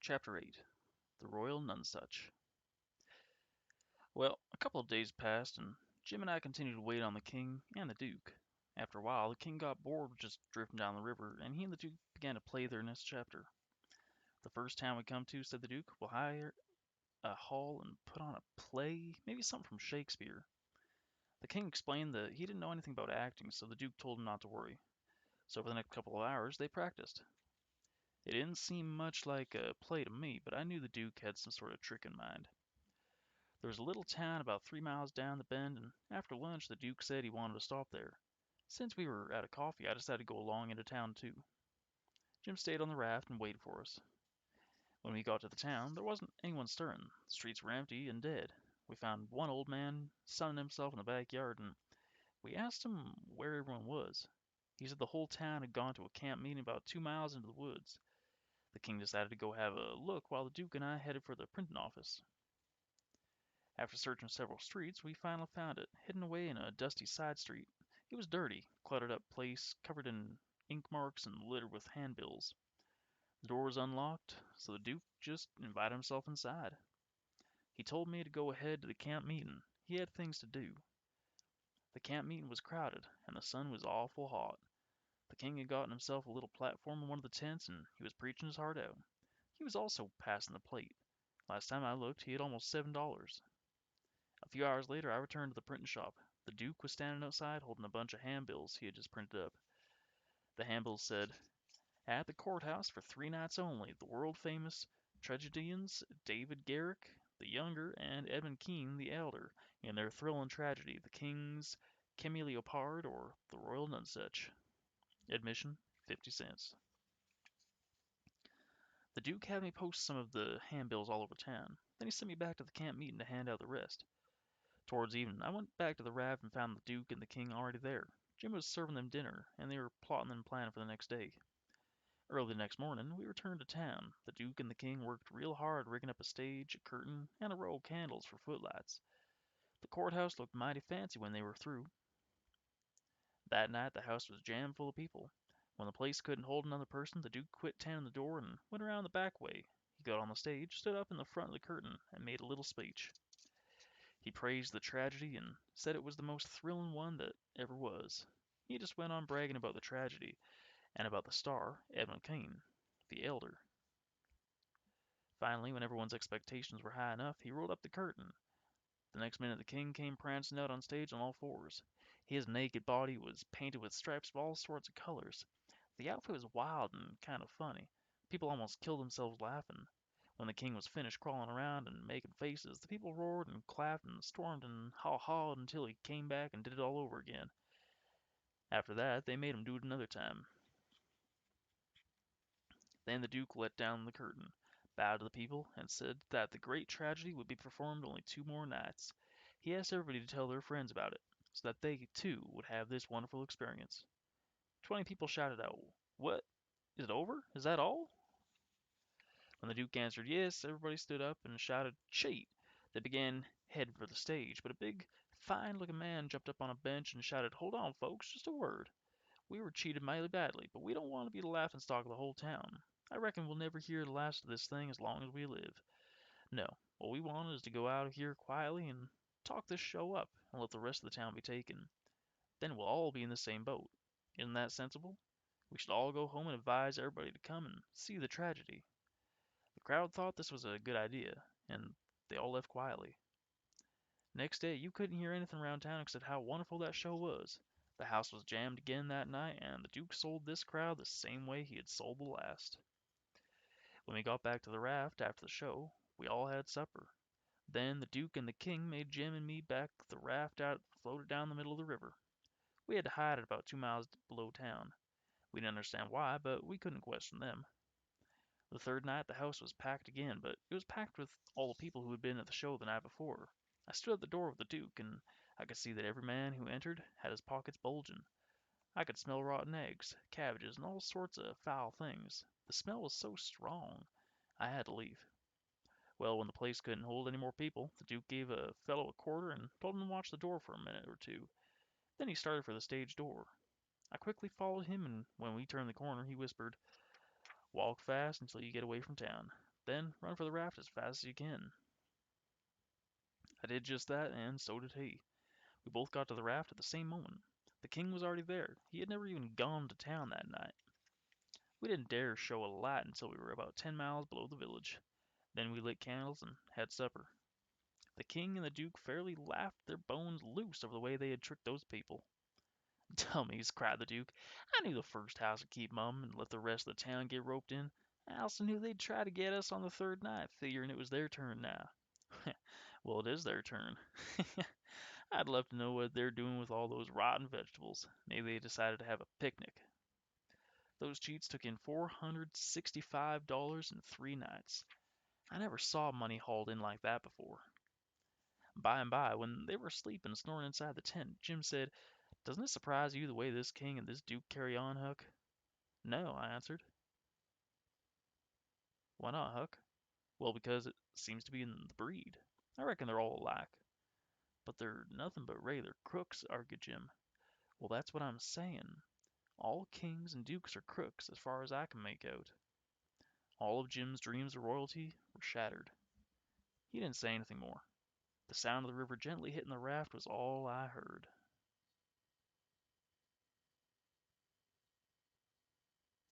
Chapter 8 The Royal Nonesuch. Well, a couple of days passed, and Jim and I continued to wait on the king and the duke. After a while, the king got bored with just drifting down the river, and he and the duke began to play their next chapter. "The first town we come to," said the duke, "we'll hire a hall and put on a play, maybe something from Shakespeare." The king explained that he didn't know anything about acting, so the duke told him not to worry. So for the next couple of hours, they practiced. It didn't seem much like a play to me, but I knew the duke had some sort of trick in mind. There was a little town about 3 miles down the bend, and after lunch the duke said he wanted to stop there. Since we were out of coffee, I decided to go along into town too. Jim stayed on the raft and waited for us. When we got to the town, there wasn't anyone stirring. The streets were empty and dead. We found one old man sunning himself in the backyard, and we asked him where everyone was. He said the whole town had gone to a camp meeting about 2 miles into the woods. The king decided to go have a look while the duke and I headed for the printing office. After searching several streets, we finally found it, hidden away in a dusty side street. It was dirty, cluttered up place, covered in ink marks and littered with handbills. The door was unlocked, so the Duke just invited himself inside. He told me to go ahead to the camp meeting. He had things to do. The camp meeting was crowded, and the sun was awful hot. The king had gotten himself a little platform in one of the tents, and he was preaching his heart out. He was also passing the plate. Last time I looked, he had almost $7. A few hours later I returned to the printing shop. The Duke was standing outside holding a bunch of handbills he had just printed up. The handbills said, "At the courthouse for 3 nights only, the world-famous tragedians David Garrick the Younger and Edmund Kean the Elder, in their thrilling tragedy, The King's Cameleopard or The Royal Nonesuch. Admission, 50 cents." The Duke had me post some of the handbills all over town. Then he sent me back to the camp meeting to hand out the rest. Towards evening, I went back to the raft and found the Duke and the King already there. Jim was serving them dinner, and they were plotting and planning for the next day. Early the next morning, we returned to town. The Duke and the King worked real hard rigging up a stage, a curtain, and a row of candles for footlights. The courthouse looked mighty fancy when they were through. That night the house was jammed full of people. When the place couldn't hold another person, the Duke quit tending the door and went around the back way. He got on the stage, stood up in the front of the curtain, and made a little speech. He praised the tragedy and said it was the most thrilling one that ever was. He just went on bragging about the tragedy and about the star, Edmund Kean, the elder. Finally, when everyone's expectations were high enough, he rolled up the curtain. The next minute the king came prancing out on stage on all fours. His naked body was painted with stripes of all sorts of colors. The outfit was wild and kind of funny. People almost killed themselves laughing. When the king was finished crawling around and making faces, the people roared and clapped and stormed and haw-hawed until he came back and did it all over again. After that, they made him do it another time. Then the Duke let down the curtain, bowed to the people, and said that the great tragedy would be performed only 2 more nights. He asked everybody to tell their friends about it, so that they, too, would have this wonderful experience. 20 people shouted out, "What? Is it over? Is that all?" When the Duke answered yes, everybody stood up and shouted, "Cheat!" They began heading for the stage, but a big, fine-looking man jumped up on a bench and shouted, "Hold on, folks, just a word. We were cheated mighty badly, but we don't want to be the laughing-stock of the whole town. I reckon we'll never hear the last of this thing as long as we live. No, what we want is to go out of here quietly and talk this show up and let the rest of the town be taken. Then we'll all be in the same boat. Isn't that sensible? We should all go home and advise everybody to come and see the tragedy." The crowd thought this was a good idea, and they all left quietly. Next day you couldn't hear anything around town except how wonderful that show was. The house was jammed again that night, and the Duke sold this crowd the same way he had sold the last. When we got back to the raft after the show, we all had supper. Then the Duke and the King made Jim and me back the raft out floated down the middle of the river. We had to hide it about 2 miles below town. We didn't understand why, but we couldn't question them. The third night the house was packed again, but it was packed with all the people who had been at the show the night before. I stood at the door with the Duke, and I could see that every man who entered had his pockets bulging. I could smell rotten eggs, cabbages, and all sorts of foul things. The smell was so strong, I had to leave. Well, when the place couldn't hold any more people, the Duke gave a fellow a quarter and told him to watch the door for a minute or two. Then he started for the stage door. I quickly followed him, and when we turned the corner, he whispered, "Walk fast until you get away from town. Then run for the raft as fast as you can. I did just that, and so did he. We both got to the raft at the same moment. The king was already there. He had never even gone to town that night. We didn't dare show a light until we were about 10 miles below the village. Then we lit candles and had supper. The king and the duke fairly laughed their bones loose over the way they had tricked those people. "Dummies!" cried the duke. "I knew the first house would keep mum and let the rest of the town get roped in. I also knew they'd try to get us on the third night, figuring it was their turn now." "Well, it is their turn." "I'd love to know what they're doing with all those rotten vegetables. Maybe they decided to have a picnic." Those cheats took in $465 in 3 nights. I never saw money hauled in like that before. By and by, when they were asleep and snoring inside the tent, Jim said, "Doesn't it surprise you the way this king and this duke carry on, Huck?" "No," I answered. "Why not, Huck?" "Well, because it seems to be in the breed. I reckon they're all alike." "But they're nothing but regular crooks," argued Jim. "Well, that's what I'm saying. All kings and dukes are crooks, as far as I can make out." All of Jim's dreams of royalty were shattered. He didn't say anything more. The sound of the river gently hitting the raft was all I heard.